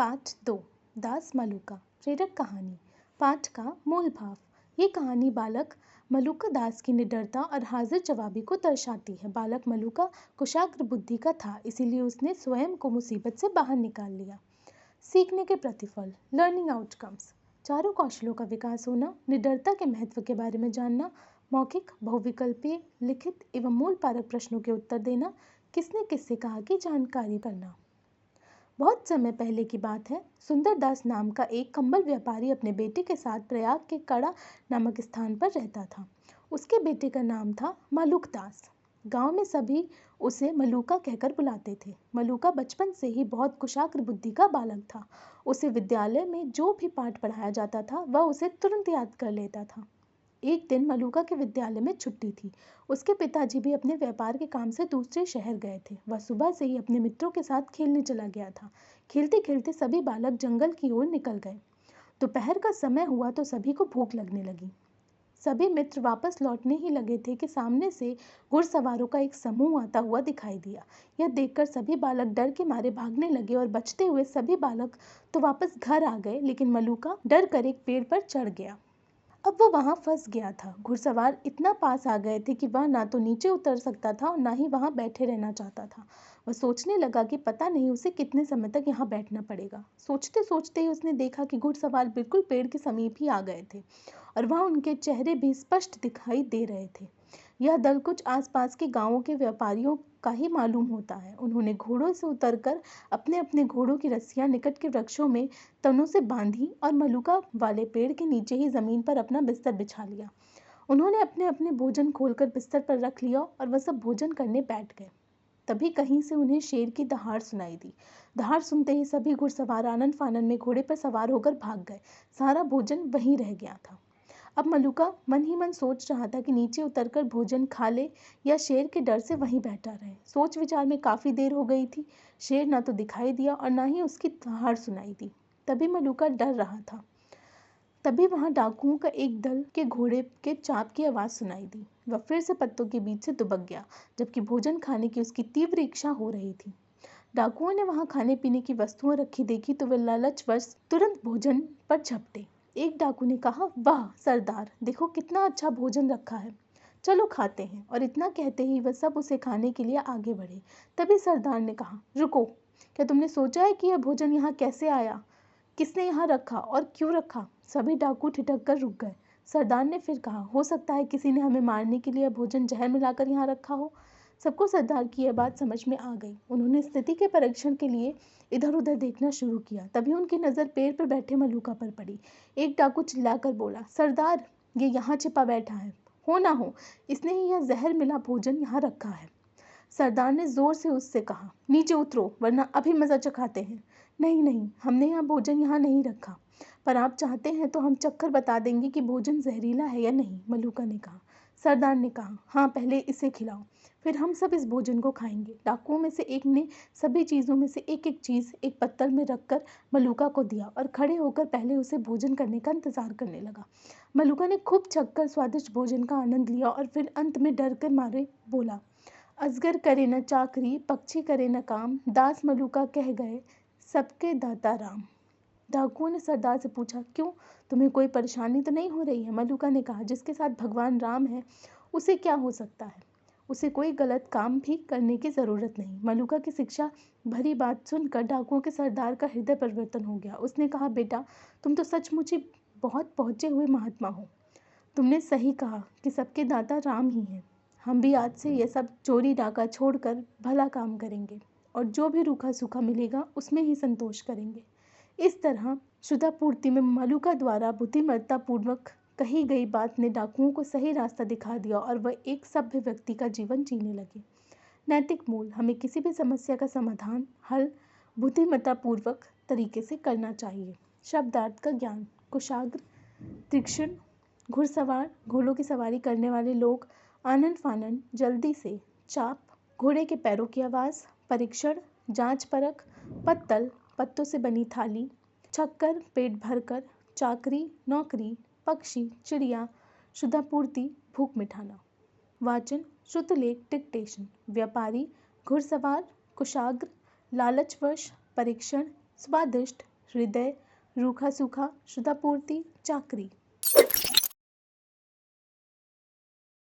पाठ 2 दास मलूका प्रेरक कहानी। पाठ का मूल भाव। ये कहानी बालक मलूका दास की निडरता और हाजिर जवाबी को दर्शाती है। बालक मलूका कुशाग्र बुद्धि का था, इसीलिए उसने स्वयं को मुसीबत से बाहर निकाल लिया। सीखने के प्रतिफल, लर्निंग आउटकम्स। चारों कौशलों का विकास होना, निडरता के महत्व के बारे में जानना, मौखिक, बहुविकल्पीय, लिखित एवं मूल पारक प्रश्नों के उत्तर देना, किसने किससे कहा की जानकारी करना। बहुत समय पहले की बात है। सुंदरदास नाम का एक कंबल व्यापारी अपने बेटे के साथ प्रयाग के कड़ा नामक स्थान पर रहता था। उसके बेटे का नाम था मलूक दास। गांव में सभी उसे मलूका कहकर बुलाते थे। मलूका बचपन से ही बहुत कुशाग्र बुद्धि का बालक था। उसे विद्यालय में जो भी पाठ पढ़ाया जाता था वह उसे तुरंत याद कर लेता था। एक दिन मलूका के विद्यालय में छुट्टी थी। उसके पिताजी भी अपने व्यापार के काम से दूसरे शहर गए थे। वह सुबह से ही अपने मित्रों के साथ खेलने चला गया था। खेलते खेलते सभी बालक जंगल की ओर निकल गए। दोपहर का समय हुआ तो सभी को भूख लगने लगी। सभी मित्र वापस लौटने ही लगे थे कि सामने से घुड़सवारों का एक समूह आता हुआ दिखाई दिया। यह देखकर सभी बालक डर के मारे भागने लगे और बचते हुए सभी बालक तो वापस घर आ गए, लेकिन मलूका डर कर एक पेड़ पर चढ़ गया। अब वो वहां फंस गया था। घुड़सवार इतना पास आ गए थे कि वह ना तो नीचे उतर सकता था और ना ही वहां बैठे रहना चाहता था। वह सोचने लगा कि पता नहीं उसे कितने समय तक यहाँ बैठना पड़ेगा। सोचते सोचते ही उसने देखा कि घुड़सवार बिल्कुल पेड़ के समीप ही आ गए थे और वहां उनके चेहरे भी स्पष्ट दिखाई दे रहे थे। यह दल कुछ आसपास के गांवों के व्यापारियों का ही मालूम होता है। उन्होंने घोड़ों से उतरकर अपने अपने घोड़ों की रस्सियां निकट के वृक्षों में तनों से बांधी और मलूका वाले पेड़ के नीचे ही जमीन पर अपना बिस्तर बिछा लिया। उन्होंने अपने अपने भोजन खोलकर बिस्तर पर रख लिया और वह सब भोजन करने बैठ गए। तभी कहीं से उन्हें शेर की दहाड़ सुनाई दी। दहाड़ सुनते ही सभी घुड़सवार आनन फानन में घोड़े पर सवार होकर भाग गए। सारा भोजन वहीं रह गया था। अब मलूका मन ही मन सोच रहा था कि नीचे उतरकर भोजन खा ले या शेर के डर से वहीं बैठा रहे। सोच विचार में काफी देर हो गई थी। शेर ना तो दिखाई दिया और ना ही उसकी दहाड़ सुनाई दी। तभी मलूका डर रहा था। तभी वहां डाकुओं का एक दल के घोड़े के चाप की आवाज सुनाई दी। वह फिर से पत्तों के बीच से दुबक गया, जबकि भोजन खाने की उसकी तीव्र इच्छा हो रही थी। डाकुओं ने वहां खाने पीने की वस्तुएं रखी देखी तो वे लालचवश तुरंत भोजन पर झपटे। एक डाकू ने कहा, वाह सरदार, देखो कितना अच्छा भोजन रखा है, चलो खाते हैं। और इतना कहते ही वह सब उसे खाने के लिए आगे बढ़े। तभी सरदार ने कहा, रुको, क्या तुमने सोचा है कि यह भोजन यहाँ कैसे आया, किसने यहाँ रखा और क्यों रखा? सभी डाकू ठिठक कर रुक गए। सरदार ने फिर कहा, हो सकता है किसी ने हमें मारने के लिए भोजन जहर मिलाकर यहाँ रखा हो। सबको सरदार की यह बात समझ में आ गई। उन्होंने स्थिति के परीक्षण के लिए इधर उधर देखना शुरू किया। तभी उनकी नजर पेड़ पर बैठे मलूका पर पड़ी। एक डाकू चिल्लाकर बोला, सरदार, ये यहाँ छिपा बैठा है, हो ना हो इसने ही यह जहर मिला भोजन यहाँ रखा है। सरदार ने जोर से उससे कहा, नीचे उतरो वरना अभी मजा चखाते हैं। नहीं नहीं, हमने यह भोजन यहाँ नहीं रखा, पर आप चाहते हैं तो हम चखकर बता देंगे कि भोजन जहरीला है या नहीं, मलूका ने कहा। सरदार ने कहा, हाँ पहले इसे खिलाओ, फिर हम सब इस भोजन को खाएंगे। डाकुओं में से एक ने सभी चीज़ों में से एक एक चीज़ एक पत्तल में रखकर मलूका को दिया और खड़े होकर पहले उसे भोजन करने का इंतजार करने लगा। मलूका ने खूब चखकर स्वादिष्ट भोजन का आनंद लिया और फिर अंत में डर कर मारे बोला, अजगर करे न चाकरी, पक्षी करे न काम, दास मलूका कह गए सबके दाता राम। डाकुओं ने सरदार से पूछा, क्यों, तुम्हें कोई परेशानी तो नहीं हो रही है? मलूका ने कहा, जिसके साथ भगवान राम है उसे क्या हो सकता है, उसे कोई गलत काम भी करने की जरूरत नहीं। मलूका की शिक्षा भरी बात सुनकर डाकुओं के सरदार का हृदय परिवर्तन हो गया। उसने कहा, बेटा तुम तो सचमुच ही बहुत पहुंचे हुए महात्मा हो। तुमने सही कहा कि सबके दाता राम ही हैं। हम भी आज से ये सब चोरी डाका छोड़कर भला काम करेंगे और जो भी रूखा सूखा मिलेगा उसमें ही संतोष करेंगे। इस तरह शुद्धापूर्ति में मलूका द्वारा बुद्धिमत्ता पूर्वक कही गई बात ने डाकुओं को सही रास्ता दिखा दिया और वह एक सभ्य व्यक्ति का जीवन जीने लगे। नैतिक मूल, हमें किसी भी समस्या का समाधान हल बुद्धिमत्ता पूर्वक तरीके से करना चाहिए। शब्दार्थ का ज्ञान, कुशाग्र, तीक्ष्ण, घुड़सवार, घोड़ों की सवारी करने वाले लोग, आनन फानन, जल्दी से, चाप, घोड़े के पैरों की आवाज़, परीक्षण, जांच परख, पत्तल, पत्तों से बनी थाली, छक्कर, पेट भरकर, चाकरी, नौकरी, पक्षी, चिड़िया, शुद्धापूर्ति, भूख मिटाना। वाचन, श्रुतलेख, डिक्टेशन, व्यापारी, घुड़सवार, कुशाग्र, लालचवश, परीक्षण, स्वादिष्ट, हृदय, रूखा सूखा, श्रुतापूर्ति, चाकरी।